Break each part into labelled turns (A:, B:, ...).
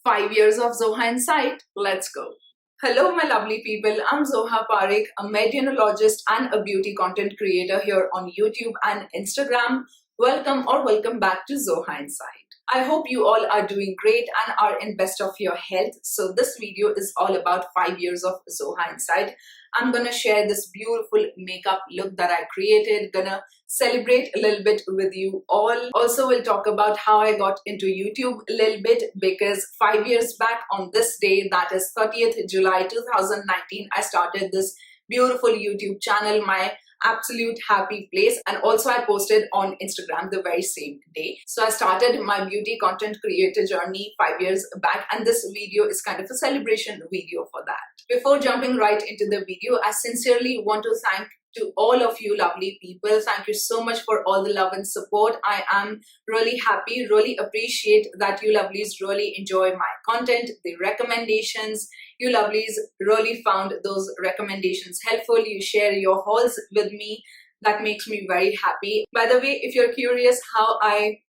A: 5 years of Zohainsight. Let's go. Hello, my lovely people. I'm Zoha Parekh, a medianologist and a beauty content creator here on YouTube and Instagram. Welcome back to Zohainsight. I hope you all are doing great and are in best of your health. So this video is all about 5 years of Zohainsight. I'm gonna share this beautiful makeup look that I created, gonna celebrate a little bit with you all. Also, we'll talk about how I got into YouTube a little bit because 5 years back on this day, that is 30th July 2019, I started this beautiful YouTube channel, my absolute happy place, and also I posted on Instagram the very same day. So I started my beauty content creator journey 5 years back, and this video is kind of a celebration video for that. Before jumping right into the video, I sincerely want to thank to all of you lovely people. Thank you so much for all the love and support. I am really happy, really appreciate that you lovelies really enjoy my content, the recommendations. You lovelies really found those recommendations helpful. You share your hauls with me. That makes me very happy. By the way, if you're curious how I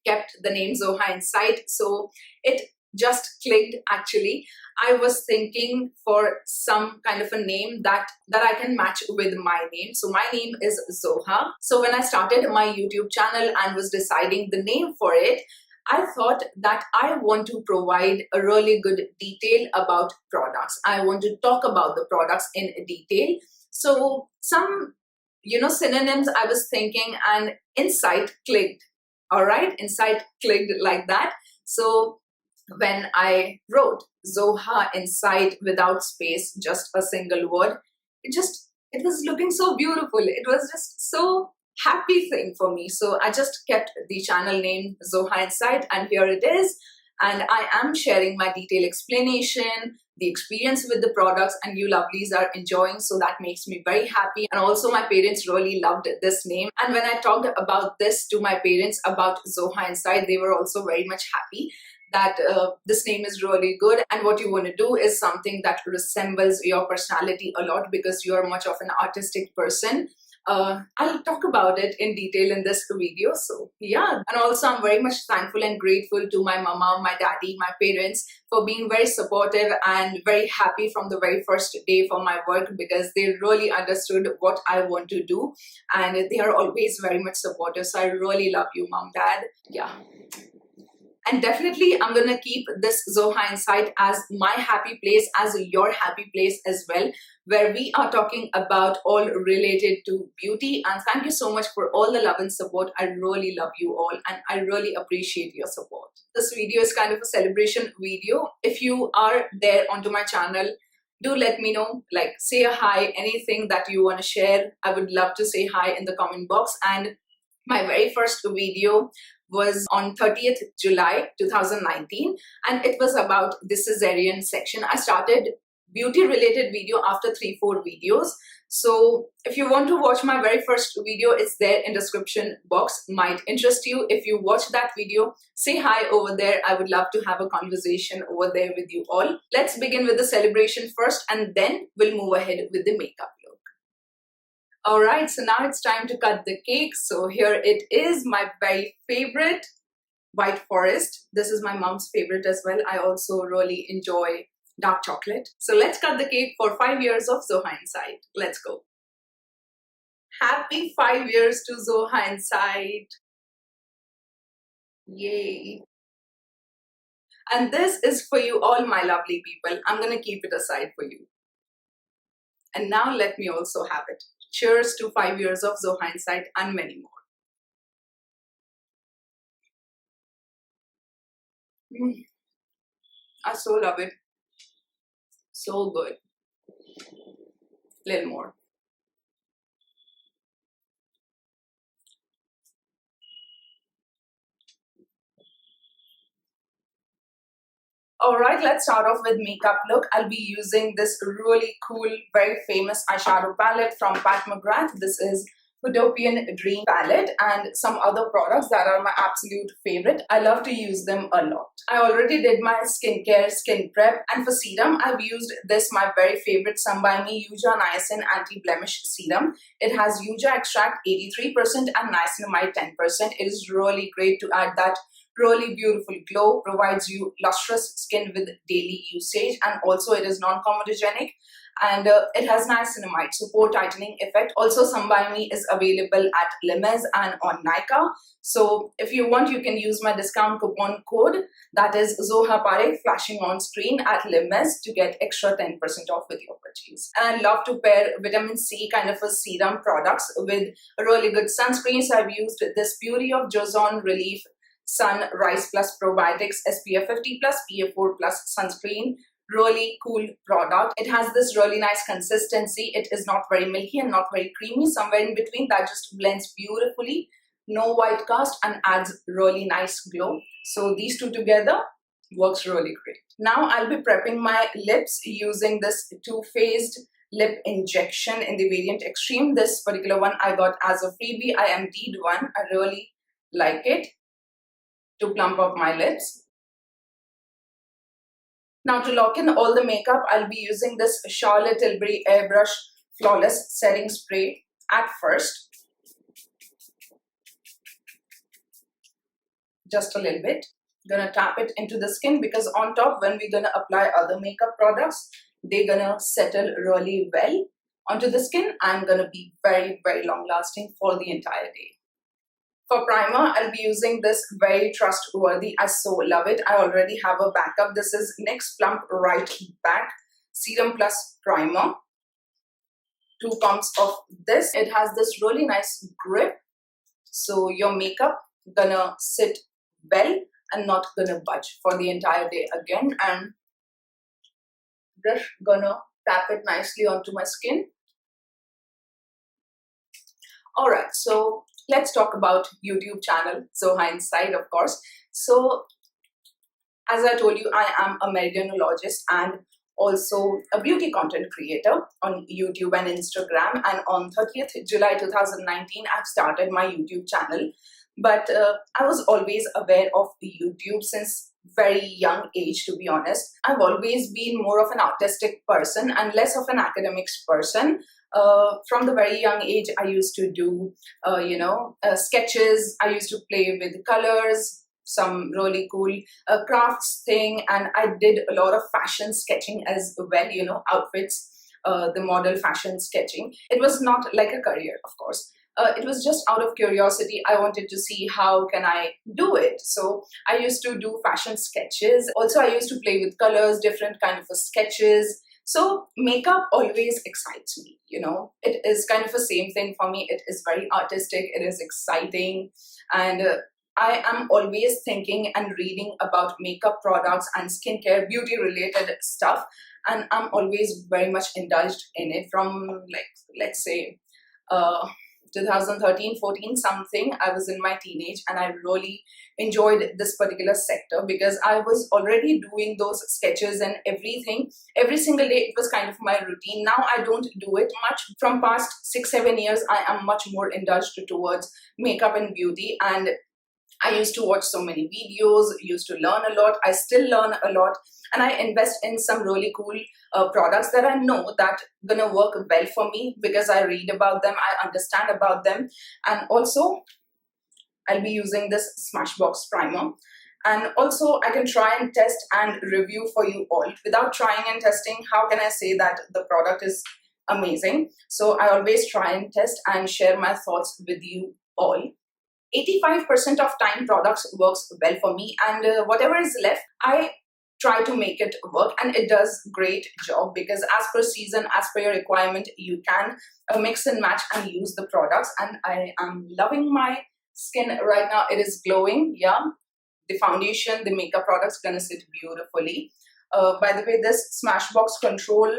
A: kept the name Zohainsight, so it just clicked actually. I was thinking for some kind of a name that I can match with my name. So my name is Zoha. So when I started my YouTube channel and was deciding the name for it, I thought that I want to provide a really good detail about products. I want to talk about the products in detail. So some, synonyms I was thinking, and insight clicked. All right, insight clicked like that. So when I wrote Zohainsight without space, just a single word, it was looking so beautiful. It was just so happy thing for me. So I just kept the channel name Zohainsight, and here it is. And I am sharing my detailed explanation, the experience with the products, and you lovelies are enjoying, so that makes me very happy. And also my parents really loved this name, and when I talked about this to my parents about Zohainsight, they were also very much happy that this name is really good, and what you want to do is something that resembles your personality a lot because you are much of an artistic person. I'll talk about it in detail in this video. So yeah, and also I'm very much thankful and grateful to my mama, my daddy, my parents for being very supportive and very happy from the very first day for my work, because they really understood what I want to do and they are always very much supportive. So I really love you, mom, dad. Yeah. And definitely, I'm going to keep this Zohainsight as my happy place, as your happy place as well, where we are talking about all related to beauty. And thank you so much for all the love and support. I really love you all, and I really appreciate your support. This video is kind of a celebration video. If you are there onto my channel, do let me know, like say a hi, anything that you want to share. I would love to say hi in the comment box. And my very first video was on 30th July 2019, and it was about the cesarean section. I started beauty related video after 3-4 videos. So if you want to watch my very first video, it's there in description box, might interest you. If you watch that video, say hi over there. I would love to have a conversation over there with you all. Let's begin with the celebration first, and then we'll move ahead with the makeup look. Alright, so now it's time to cut the cake. So here it is, my very favorite white forest. This is my mom's favorite as well. I also really enjoy dark chocolate. So let's cut the cake for 5 years of Zohainsight. Let's go. Happy 5 years to Zohainsight. Yay. And this is for you all, my lovely people. I'm going to keep it aside for you. And now let me also have it. Cheers to 5 years of Zohainsight and many more. I so love it. So good. Little more. Alright, let's start off with makeup look. I'll be using this really cool, very famous eyeshadow palette from McGrath. This is Huetopian Dream palette, and some other products that are my absolute favorite. I love to use them a lot. I already did my skincare, skin prep, and for serum, I've used this, my very favorite Some by Me Yuja Niacin Anti-Blemish Serum. It has Yuja extract 83% and niacinamide 10%. It is really great to add that really beautiful glow, provides you lustrous skin with daily usage, and also it is non-comedogenic, and it has niacinamide, so pore tightening effect. Also, Some by Me is available at Limes and on Nykaa. So if you want, you can use my discount coupon code, that is Zohainsight, flashing on screen at Limes, to get extra 10% off with your purchase. And I love to pair vitamin C kind of a serum products with a really good sunscreen. So I've used this Beauty of Joseon Relief Sun Rice Plus Probiotics SPF 50 plus PA4 plus sunscreen. Really cool product. It has this really nice consistency. It is not very milky and not very creamy, somewhere in between, that just blends beautifully. No white cast and adds really nice glow. So these two together works really great. Now I'll be prepping my lips using this Too Faced lip injection in the variant Extreme. This particular one I got as a freebie. I emptied one. I really like it to plump up my lips. Now to lock in all the makeup, I'll be using this Charlotte Tilbury Airbrush Flawless Setting Spray at first. Just a little bit. Gonna tap it into the skin, because on top, when we're gonna apply other makeup products, they're gonna settle really well onto the skin and gonna be very, very long lasting for the entire day. For primer, I'll be using this very trustworthy, I so love it, I already have a backup. This is NYX Plump Right Back Serum Plus Primer. 2 pumps of this. It has this really nice grip, so your makeup gonna sit well and not gonna budge for the entire day again. And just gonna tap it nicely onto my skin. Alright, so let's talk about YouTube channel, Zohainsight, of course. So, as I told you, I am a meridianologist and also a beauty content creator on YouTube and Instagram. And on 30th July 2019, I've started my YouTube channel. But I was always aware of YouTube since very young age, to be honest. I've always been more of an artistic person and less of an academics person. From the very young age, I used to do, sketches. I used to play with colors, some really cool crafts thing. And I did a lot of fashion sketching as well, outfits, the model fashion sketching. It was not like a career, of course. It was just out of curiosity. I wanted to see how can I do it. So I used to do fashion sketches. Also, I used to play with colors, different kind of sketches. So makeup always excites me, It is kind of the same thing for me. It is very artistic. It is exciting. And I am always thinking and reading about makeup products and skincare, beauty related stuff. And I'm always very much indulged in it from, let's say, 2013, 14 something. I was in my teenage and I really enjoyed this particular sector because I was already doing those sketches and everything. Every single day, it was kind of my routine. Now I don't do it much. From past 6-7 years, I am much more indulged towards makeup and beauty, and I used to watch so many videos, used to learn a lot. I still learn a lot, and I invest in some really cool products that I know that gonna work well for me because I read about them, I understand about them. And also I'll be using this Smashbox primer, and also I can try and test and review for you all. Without trying and testing, how can I say that the product is amazing? So I always try and test and share my thoughts with you all. 85% of time products works well for me, and whatever is left, I try to make it work, and it does great job because as per season, as per your requirement, you can mix and match and use the products. And I am loving my skin right now. It is glowing. Yeah, the foundation, the makeup products gonna sit beautifully. By the way, this Smashbox Control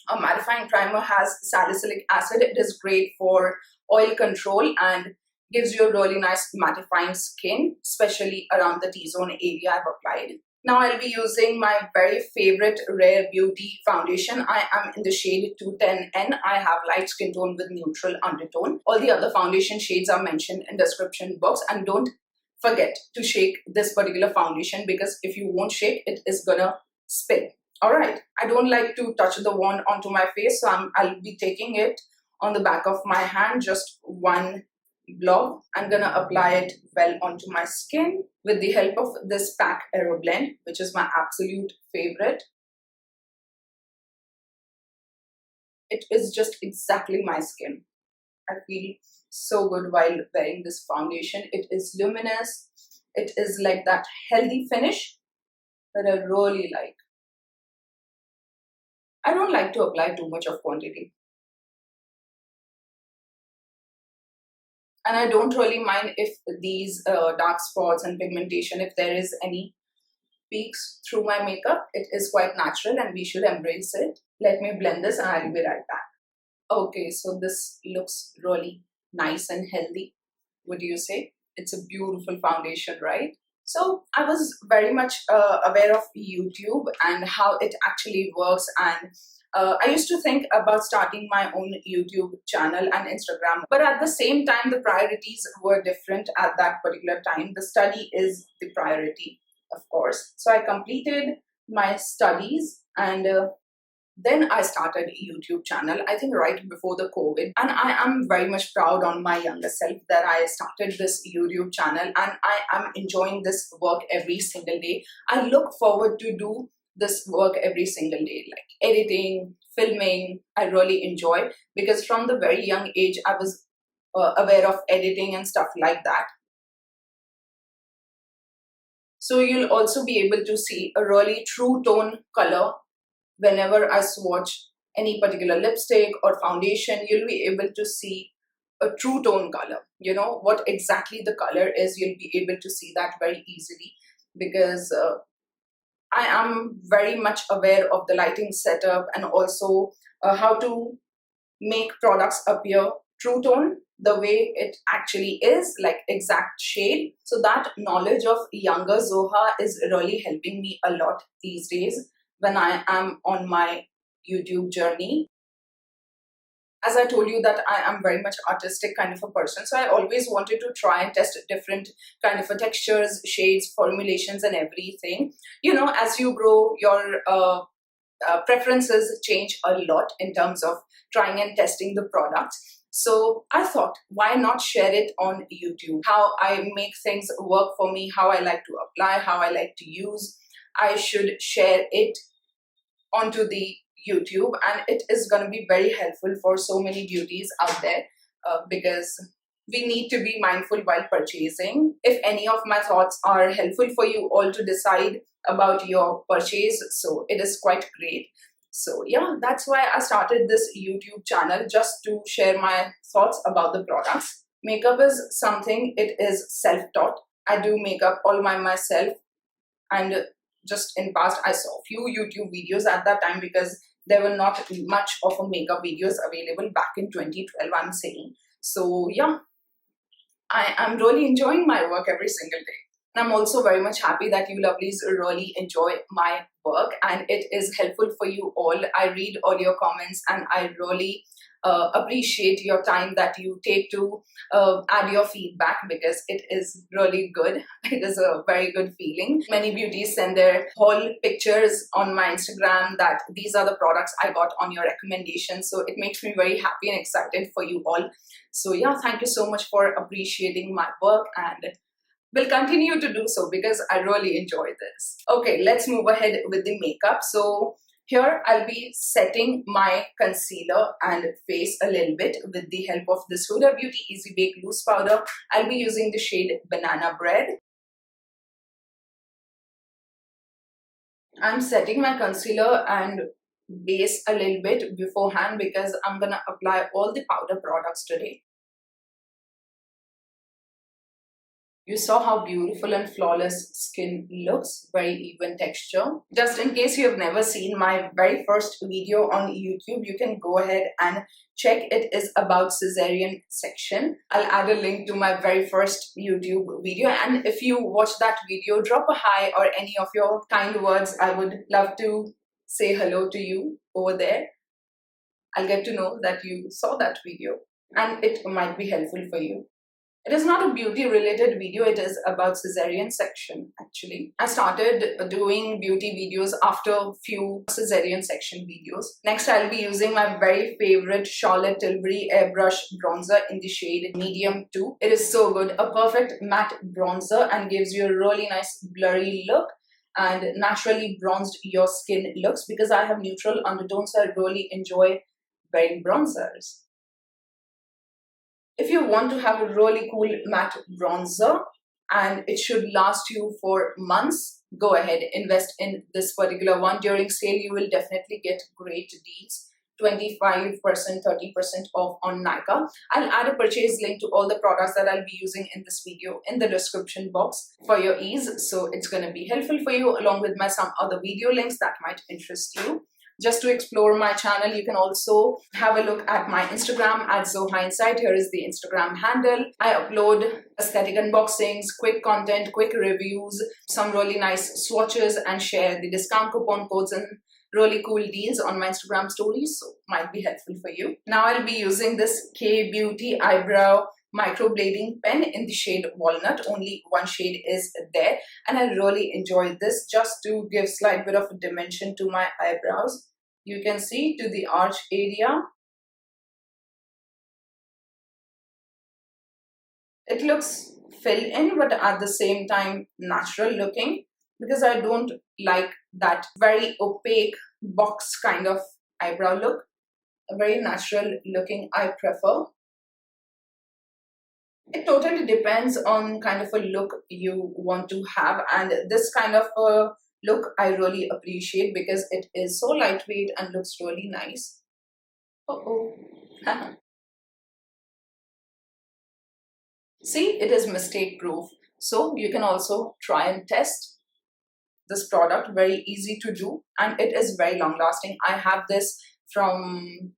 A: Mattifying Primer has salicylic acid. It is great for oil control and gives you a really nice mattifying skin, especially around the T-zone area I've applied. Now I'll be using my very favorite Rare Beauty foundation. I am in the shade 210N. I have light skin tone with neutral undertone. All the other foundation shades are mentioned in description box, and don't forget to shake this particular foundation because if you won't shake, it is gonna spill. Alright, I don't like to touch the wand onto my face, so I'll be taking it on the back of my hand, just one blob. I'm gonna apply it well onto my skin with the help of this Pack Aero Blend, which is my absolute favorite. It is just exactly my skin. I feel so good while wearing this foundation. It is luminous. It is like that healthy finish that I really like. I don't like to apply too much of quantity. And I don't really mind if these dark spots and pigmentation, if there is any peaks through my makeup, it is quite natural and we should embrace it. Let me blend this and I'll be right back. Okay, so this looks really nice and healthy. What do you say? It's a beautiful foundation, right? So I was very much aware of YouTube and how it actually works, and I used to think about starting my own YouTube channel and Instagram, but at the same time the priorities were different at that particular time. The study is the priority, of course. So I completed my studies and then I started a YouTube channel, I think right before the COVID. And I am very much proud on my younger self that I started this YouTube channel and I am enjoying this work every single day. I look forward to do this work every single day, like editing, filming. I really enjoy, because from the very young age, I was aware of editing and stuff like that. So you'll also be able to see a really true tone color whenever I swatch any particular lipstick or foundation. You'll be able to see a true tone color. You know what exactly the color is, you'll be able to see that very easily, because I am very much aware of the lighting setup and also how to make products appear true tone, the way it actually is, like exact shade. So that knowledge of younger Zoha is really helping me a lot these days when I am on my YouTube journey. As I told you that I am very much artistic kind of a person, so I always wanted to try and test different kind of textures, shades, formulations and everything. You know, as you grow, your preferences change a lot in terms of trying and testing the products. So I thought, why not share it on YouTube? How I make things work for me, how I like to apply, how I like to use. I should share it onto the YouTube, and it is going to be very helpful for so many beauties out there, because we need to be mindful while purchasing. If any of my thoughts are helpful for you all to decide about your purchase, so it is quite great. So yeah, that's why I started this YouTube channel, just to share my thoughts about the products. Makeup is something, it is self-taught. I do makeup all by myself, and just in past I saw few YouTube videos at that time, because there were not much of a makeup videos available back in 2012, I'm saying. So yeah, I am really enjoying my work every single day. And I'm also very much happy that you lovelies really enjoy my work and it is helpful for you all. I read all your comments and I really appreciate your time that you take to add your feedback, because it is really good. It is a very good feeling. Many beauties send their haul pictures on my Instagram that these are the products I got on your recommendation. So it makes me very happy and excited for you all. So yeah, thank you so much for appreciating my work, and will continue to do so because I really enjoy this. Okay, let's move ahead with the makeup. So here I'll be setting my concealer and face a little bit with the help of this Huda Beauty Easy Bake Loose Powder. I'll be using the shade Banana Bread. I'm setting my concealer and base a little bit beforehand because I'm gonna apply all the powder products today. You saw how beautiful and flawless skin looks, very even texture. Just in case you have never seen my very first video on YouTube, you can go ahead and check. It is about cesarean section. I'll add a link to my very first YouTube video, and if you watch that video, drop a hi or any of your kind words. I would love to say hello to you over there. I'll get to know that you saw that video and it might be helpful for you. It is not a beauty related video, it is about cesarean section actually. I started doing beauty videos after a few cesarean section videos. Next I'll be using my very favorite Charlotte Tilbury Airbrush bronzer in the shade medium 2. It is so good, a perfect matte bronzer and gives you a really nice blurry look and naturally bronzed your skin looks, because I have neutral undertones so I really enjoy wearing bronzers. If you want to have a really cool matte bronzer and it should last you for months, go ahead, invest in this particular one. During sale, you will definitely get great deals. 25%, 30% off on Nykaa. I'll add a purchase link to all the products that I'll be using in this video in the description box for your ease. So it's going to be helpful for you, along with some other video links that might interest you. Just to explore my channel, you can also have a look at my Instagram at Zohainsight. Here is the Instagram handle. I upload aesthetic unboxings, quick content, quick reviews, some really nice swatches, and share the discount coupon codes and really cool deals on my Instagram stories, so might be helpful for you. Now I'll be using this K Beauty Eyebrow Microblading pen in the shade Walnut. Only one shade is there and I really enjoyed this just to give slight bit of a dimension to my eyebrows. You can see to the arch area. It looks filled in but at the same time natural looking, because I don't like that very opaque box kind of eyebrow look. A very natural looking I prefer. It totally depends on kind of a look you want to have, and this kind of a look I really appreciate because it is so lightweight and looks really nice. See, it is mistake proof, so you can also try and test this product. Very easy to do and it is very long lasting. I have this from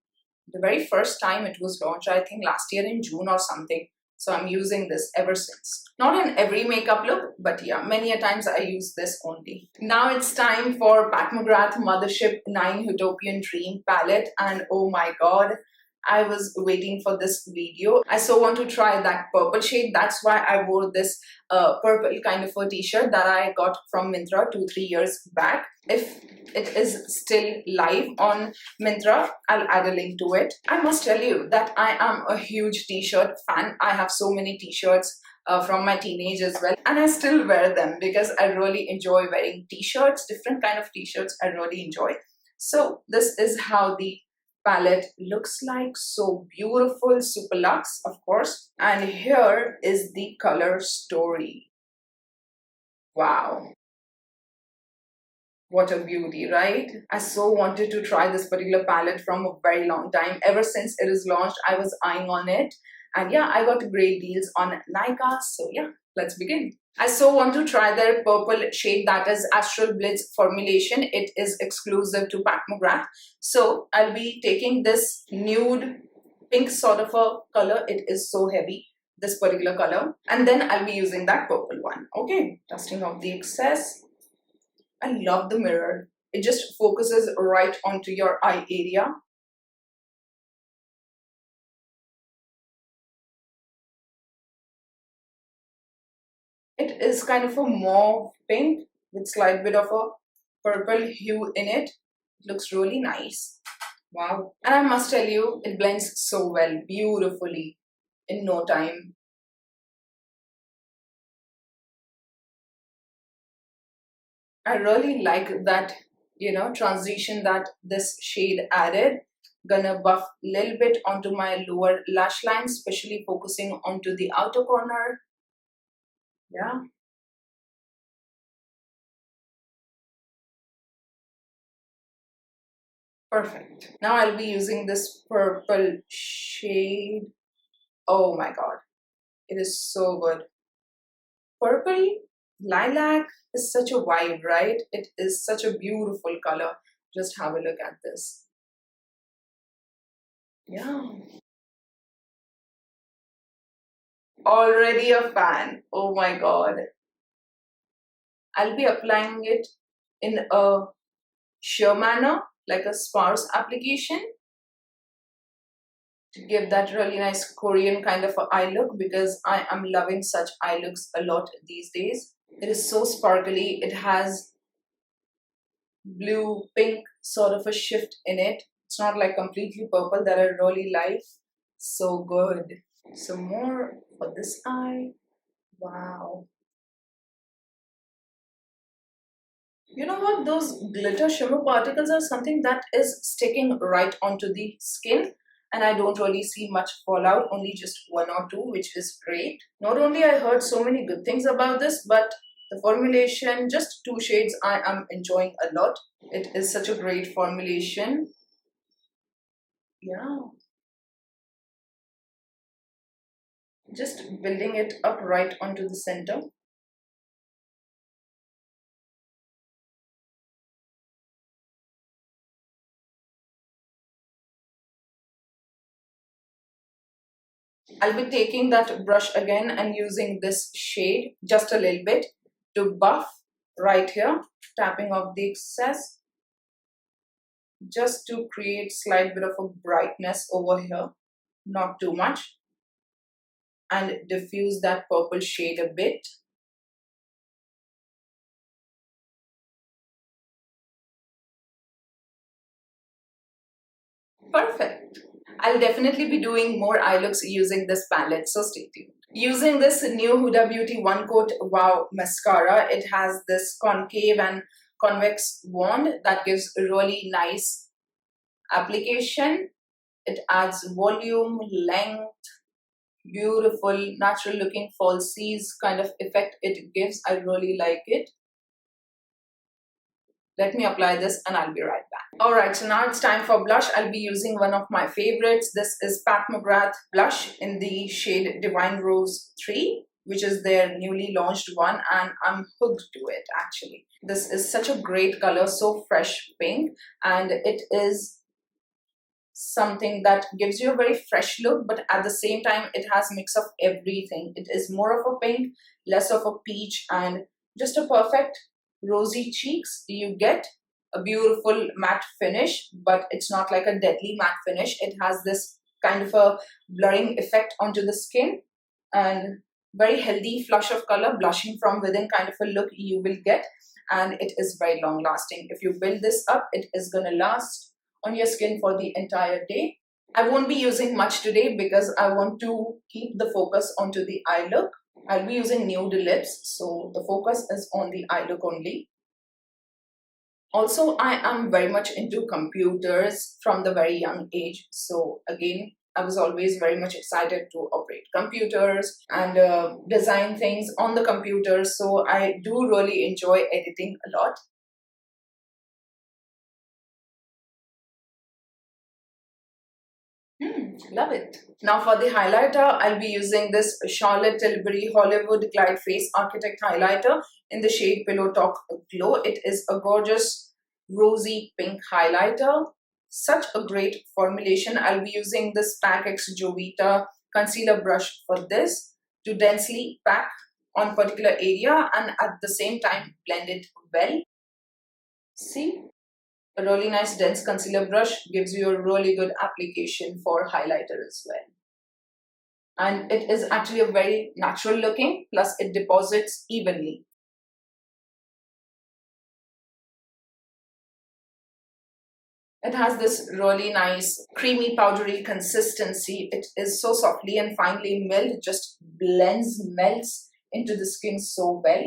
A: the very first time it was launched, I think last year in June or something. So I'm using this ever since. Not in every makeup look, but yeah, many a times I use this only. Now it's time for McGrath Mothership 9 Huetopian Dream Palette, and oh my god, I was waiting for this video. I so want to try that purple shade. That's why I wore this purple kind of a t-shirt that I got from Myntra 2-3 years back. If it is still live on Myntra, I'll add a link to it. I must tell you that I am a huge t-shirt fan. I have so many t-shirts from my teenage as well, and I still wear them because I really enjoy wearing t-shirts. Different kind of t-shirts I really enjoy. So this is how the palette looks like. So beautiful, super luxe of course. And here is the color story. Wow, what a beauty, right? I so wanted to try this particular palette from a very long time. Ever since it is launched, I was eyeing on it, and yeah, I got great deals on Nykaa. So yeah, let's begin. I so want to try their purple shade, that is Astral Blitz formulation. It is exclusive to McGrath. So I'll be taking this nude pink sort of a color. It is so heavy, this particular color. And then I'll be using that purple one. Okay, dusting off the excess. I love the mirror. It just focuses right onto your eye area. It is kind of a mauve pink with slight bit of a purple hue in it. It looks really nice. Wow. And I must tell you, it blends so well, beautifully, in no time. I really like that, transition that this shade added. Gonna buff a little bit onto my lower lash line, especially focusing onto the outer corner. Yeah. Perfect. Now I'll be using this purple shade. Oh my god. It is so good. Purple lilac is such a vibe, right? It is such a beautiful color. Just have a look at this. Yeah. Already a fan. Oh my god. I'll be applying it in a sheer manner, like a sparse application. to give that really nice Korean kind of a eye look, because I am loving such eye looks a lot these days. It is so sparkly. It has blue pink sort of a shift in it. It's not like completely purple, that I really like. So good. Some more for this eye. Wow. You know what? Those glitter shimmer particles are something that is sticking right onto the skin, and I don't really see much fallout, only just one or two, which is great. Not only I heard so many good things about this, but the formulation, just 2 shades, I am enjoying a lot. It is such a great formulation. Yeah. Just building it up right onto the center. I'll be taking that brush again and using this shade just a little bit to buff right here, tapping off the excess, just to create slight bit of a brightness over here, not too much, and diffuse that purple shade a bit. Perfect. I'll definitely be doing more eye looks using this palette, so stay tuned. Using this new Huda Beauty One Coat Wow Mascara, it has this concave and convex wand that gives a really nice application. It adds volume, length, beautiful, natural looking falsies kind of effect it gives. I really like it. Let me apply this and I'll be right back. Alright, so now it's time for blush. I'll be using one of my favorites. This is McGrath blush in the shade Divine Rose 3, which is their newly launched one, and I'm hooked to it actually. This is such a great color, so fresh pink, and it is something that gives you a very fresh look, but at the same time it has mix of everything. It is more of a pink, less of a peach, and just a perfect rosy cheeks. You get a beautiful matte finish, but it's not like a deadly matte finish. It has this kind of a blurring effect onto the skin, and very healthy flush of color, blushing from within kind of a look you will get, and it is very long lasting. If you build this up, it is going to last on your skin for the entire day. I won't be using much today because I want to keep the focus onto the eye look. I'll be using nude lips, so the focus is on the eye look only. Also, I am very much into computers from the very young age. So again, I was always very much excited to operate computers and design things on the computer. So I do really enjoy editing a lot. Love it. Now for the highlighter, I'll be using this Charlotte Tilbury Hollywood Glide Face Architect Highlighter in the shade Pillow Talk Glow. It is a gorgeous rosy pink highlighter. Such a great formulation. I'll be using this Pack X Jovita concealer brush for this to densely pack on particular area and at the same time blend it well. See? A really nice dense concealer brush gives you a really good application for highlighter as well. And it is actually a very natural looking, plus it deposits evenly. It has this really nice creamy powdery consistency. It is so softly and finely milled, it just blends, melts into the skin so well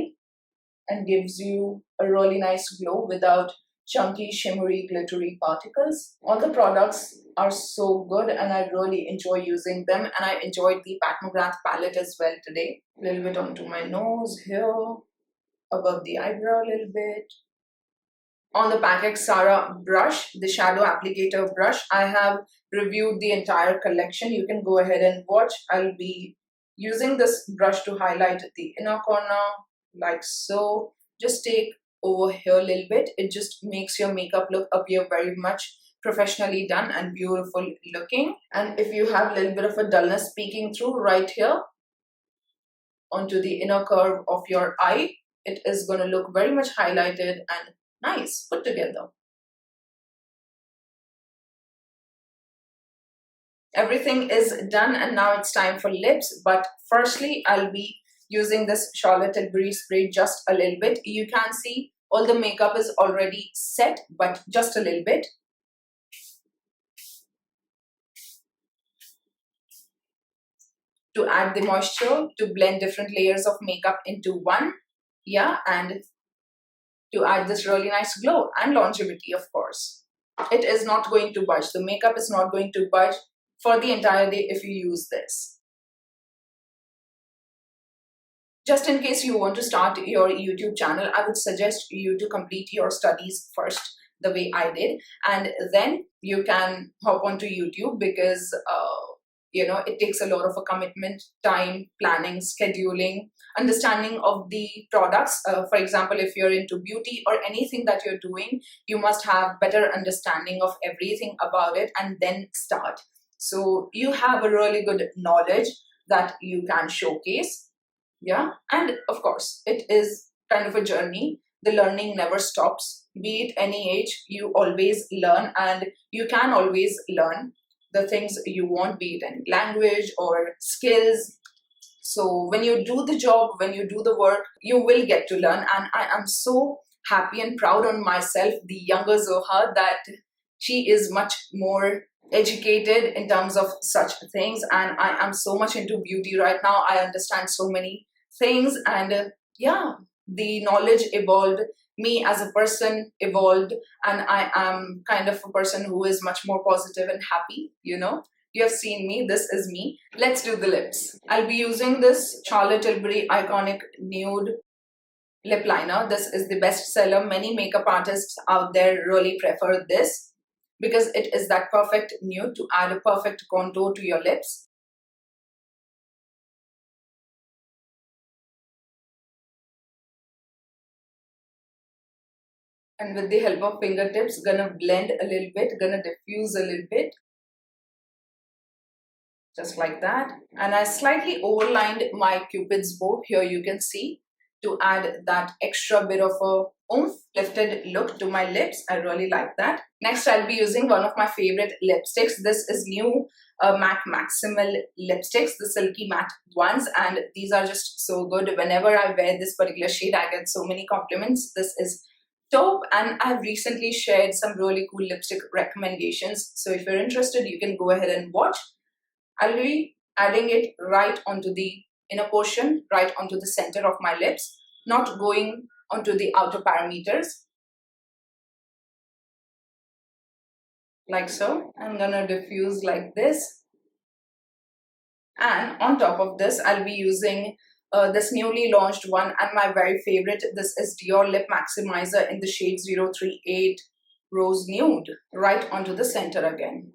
A: and gives you a really nice glow without chunky, shimmery, glittery particles. All the products are so good and I really enjoy using them, and I enjoyed the Pat McGrath palette as well today. A little bit onto my nose here, above the eyebrow a little bit. On the Patek Sarah brush, the shadow applicator brush, I have reviewed the entire collection. You can go ahead and watch. I'll be using this brush to highlight the inner corner like so. Just take over here a little bit. It just makes your makeup look appear very much professionally done and beautiful looking. And if you have a little bit of a dullness peeking through right here onto the inner curve of your eye, it is going to look very much highlighted and nice put together. Everything is done and now it's time for lips. But firstly, I'll be using this Charlotte Tilbury spray just a little bit. You can see all the makeup is already set, but just a little bit. To add the moisture, to blend different layers of makeup into one. Yeah, and to add this really nice glow and longevity, of course. It is not going to budge. The makeup is not going to budge for the entire day if you use this. Just in case you want to start your YouTube channel, I would suggest you to complete your studies first, the way I did, and then you can hop onto YouTube because it takes a lot of a commitment, time, planning, scheduling, understanding of the products. For example, if you're into beauty or anything that you're doing, you must have better understanding of everything about it and then start. So you have a really good knowledge that you can showcase. Yeah, and of course, it is kind of a journey. The learning never stops. Be it any age, you always learn and you can always learn the things you want, be it in language or skills. So when you do the job, when you do the work, you will get to learn. And I am so happy and proud on myself, the younger Zoha, that she is much more educated in terms of such things. And I am so much into beauty right now. I understand so many things, and the knowledge evolved, me as a person evolved, and I am kind of a person who is much more positive and happy. You have seen me, this is me. Let's do the lips. I'll be using this Charlotte Tilbury Iconic Nude Lip Liner. This is the best seller. Many makeup artists out there really prefer this because it is that perfect nude to add a perfect contour to your lips. And with the help of fingertips, gonna blend a little bit, gonna diffuse a little bit. Just like that. And I slightly overlined my Cupid's bow. Here you can see, to add that extra bit of a oomph, lifted look to my lips. I really like that. Next, I'll be using one of my favorite lipsticks. This is new MAC Maximal lipsticks, the silky matte ones. And these are just so good. Whenever I wear this particular shade, I get so many compliments. This is taupe, and I've recently shared some really cool lipstick recommendations. So if you're interested, you can go ahead and watch. I'll be adding it right onto the inner portion, right onto the center of my lips, not going onto the outer parameters. Like so. I'm gonna diffuse like this. And on top of this, I'll be using this newly launched one and my very favorite. This is Dior Lip Maximizer in the shade 038 Rose Nude, right onto the center again.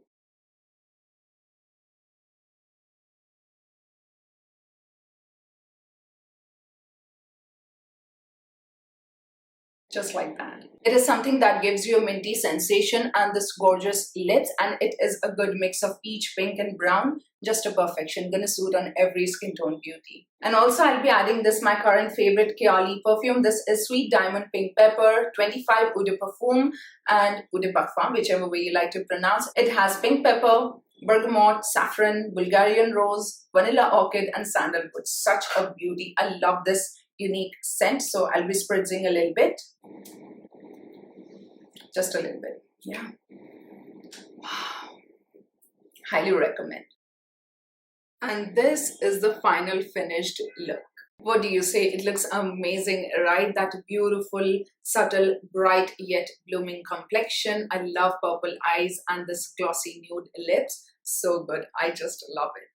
A: Just like that. It is something that gives you a minty sensation and this gorgeous lips, and it is a good mix of peach, pink and brown. Just a perfection, gonna suit on every skin tone beauty. And also I'll be adding this, my current favorite Kayali perfume. This is Sweet Diamond Pink Pepper 25 Eau de Parfum and Eau de Parfum, whichever way you like to pronounce. It has pink pepper, bergamot, saffron, Bulgarian rose, vanilla orchid and sandalwood. Such a beauty. I love this unique scent, so I'll be spritzing a little bit. Just a little bit. Yeah. Wow. Highly recommend. And this is the final finished look. What do you say? It looks amazing, right? That beautiful, subtle, bright yet blooming complexion. I love purple eyes and this glossy nude lips. So good. I just love it.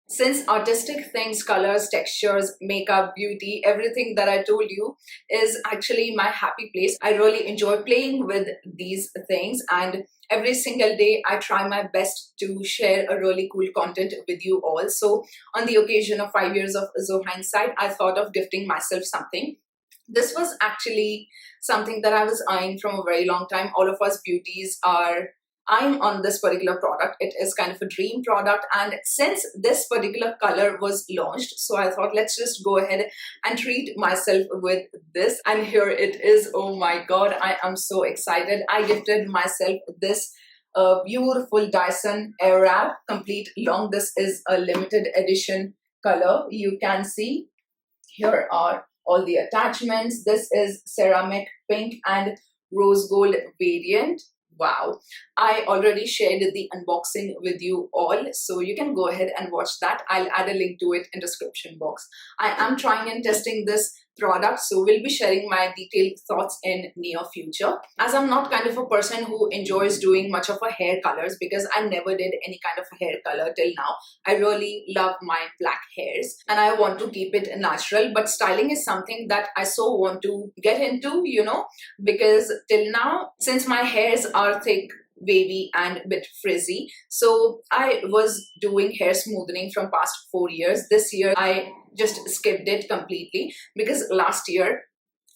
A: Since artistic things, colors, textures, makeup, beauty, everything that I told you is actually my happy place. I really enjoy playing with these things, and every single day I try my best to share a really cool content with you all. So on the occasion of 5 years of Zohainsight, I thought of gifting myself something. This was actually something that I was eyeing from a very long time. All of us beauties are eyeing on this particular product. It is kind of a dream product, and since this particular color was launched, so I thought let's just go ahead and treat myself with this. And here it is. Oh my god, I am so excited. I gifted myself this a beautiful Dyson Airwrap Complete Long. This is a limited edition color. You can see here are all the attachments. This is ceramic pink and rose gold variant. Wow, I already shared the unboxing with you all, so you can go ahead and watch that. I'll add a link to it in description box. I am trying and testing this product, so we'll be sharing my detailed thoughts in near future. As I'm not kind of a person who enjoys doing much of a hair colors, because I never did any kind of a hair color till now. I really love my black hairs and I want to keep it natural, but styling is something that I so want to get into, you know, because till now, since my hairs are thick, wavy and a bit frizzy, so I was doing hair smoothing from past 4 years. This year I just skipped it completely because last year,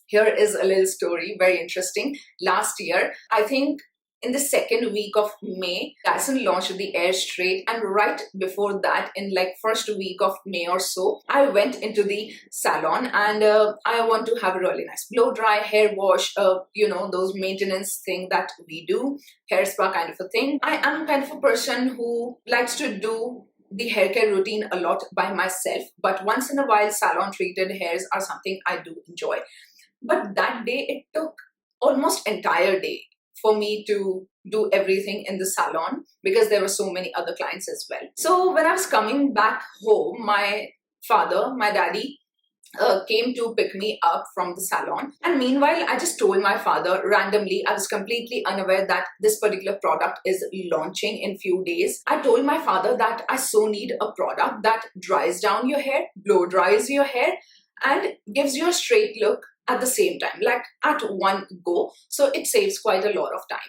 A: here is a little story, very interesting. Last year, I think in the second week of May, Dyson launched the Air Straight, and right before that, in like first week of May or so, I went into the salon and I want to have a really nice blow dry, hair wash, you know, those maintenance thing that we do, hair spa kind of a thing. I am kind of a person who likes to do the hair care routine a lot by myself, but once in a while salon treated hairs are something I do enjoy. But that day it took almost entire day for me to do everything in the salon because there were so many other clients as well. So when I was coming back home, my father, my daddy, came to pick me up from the salon, and meanwhile I just told my father randomly. I was completely unaware that this particular product is launching in few days. I told my father that I so need a product that dries down your hair, blow dries your hair and gives you a straight look at the same time, like at one go, so it saves quite a lot of time.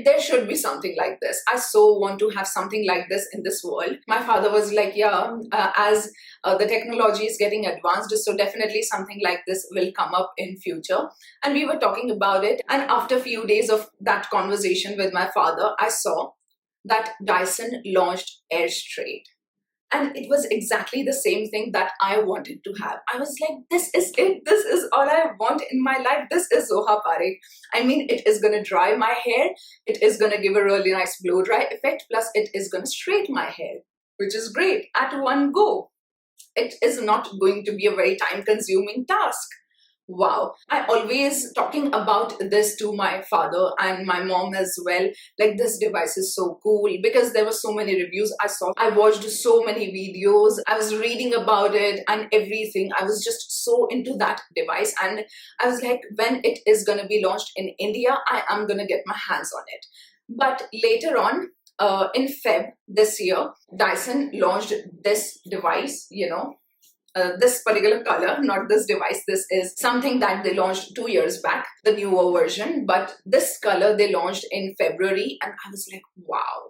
A: There should be something like this. I so want to have something like this in this world. My father was like, yeah, as the technology is getting advanced, so definitely something like this will come up in future. And we were talking about it, and after a few days of that conversation with my father, I saw that Dyson launched Air Straight. And it was exactly the same thing that I wanted to have. I was like, this is it. This is all I want in my life. This is Zoha Parekh. I mean, it is going to dry my hair. It is going to give a really nice blow dry effect. Plus, it is going to straighten my hair, which is great at one go. It is not going to be a very time consuming task. Wow. I always talking about this to my father and my mom as well. Like, this device is so cool because there were so many reviews I saw. I watched so many videos. I was reading about it and everything. I was just so into that device. And I was like, when it is going to be launched in India, I am going to get my hands on it. But later on, in Feb this year, Dyson launched this device, you know, this particular color, not this device. This is something that they launched 2 years back, the newer version. But this color they launched in February, and I was like, wow.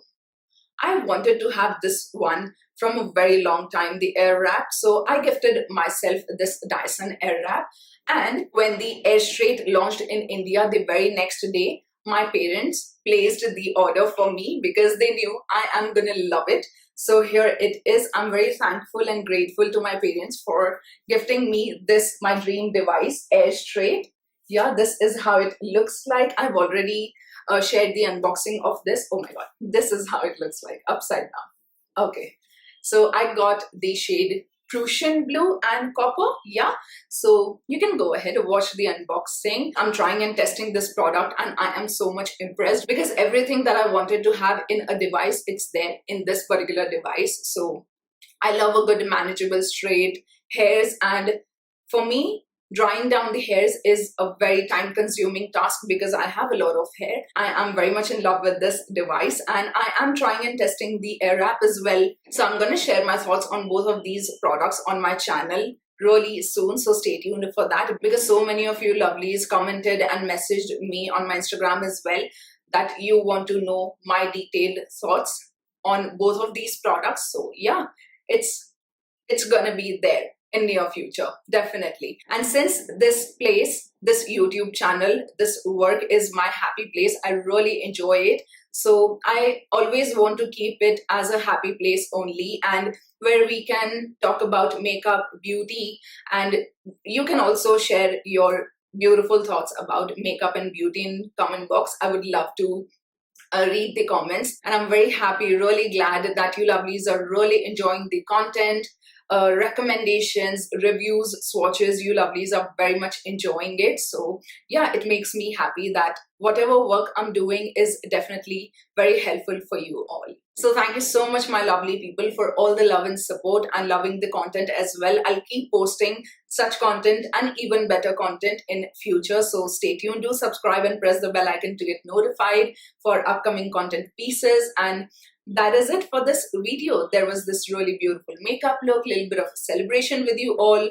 A: I wanted to have this one from a very long time, the Airwrap. So I gifted myself this Dyson Airwrap. And when the Air Straight launched in India, the very next day, my parents placed the order for me because they knew I am gonna love it. So here it is. I'm very thankful and grateful to my parents for gifting me this, my dream device, Air Straight. Yeah, this is how it looks like. I've already shared the unboxing of this. Oh my god, this is how it looks like, upside down. Okay, so I got the shade Prussian blue and copper. Yeah, so you can go ahead and watch the unboxing. I'm trying and testing this product and I am so much impressed because everything that I wanted to have in a device, it's there in this particular device. So I love a good manageable straight hairs, and for me, drying down the hairs is a very time consuming task because I have a lot of hair. I am very much in love with this device and I am trying and testing the Airwrap as well. So I'm going to share my thoughts on both of these products on my channel really soon. So stay tuned for that because so many of you lovelies commented and messaged me on my Instagram as well that you want to know my detailed thoughts on both of these products. So yeah, it's going to be there in near future, definitely. And since this place, this YouTube channel, this work is my happy place, I really enjoy it. So I always want to keep it as a happy place only, and where we can talk about makeup, beauty, and you can also share your beautiful thoughts about makeup and beauty in comment box. I would love to read the comments, and I'm very happy, really glad that you lovelies are really enjoying the content. Recommendations, reviews, swatches, you lovelies are very much enjoying it. So yeah, it makes me happy that whatever work I'm doing is definitely very helpful for you all. So thank you so much, my lovely people, for all the love and support and loving the content as well. I'll keep posting such content and even better content in future. So stay tuned, do subscribe and press the bell icon to get notified for upcoming content pieces. And that is it for this video. There was this really beautiful makeup look, little bit of a celebration with you all,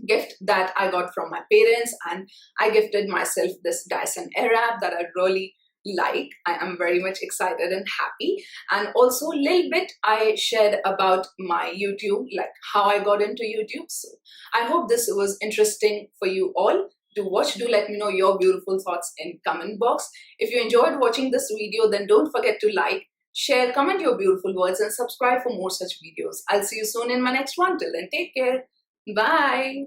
A: gift that I got from my parents, and I gifted myself this Dyson Airwrap that I really like. I am very much excited and happy. And also a little bit I shared about my YouTube, like how I got into YouTube. So I hope this was interesting for you all to watch. Do let me know your beautiful thoughts in comment box. If you enjoyed watching this video, then don't forget to like, share, comment your beautiful words, and subscribe for more such videos. I'll see you soon in my next one. Till then, take care. Bye.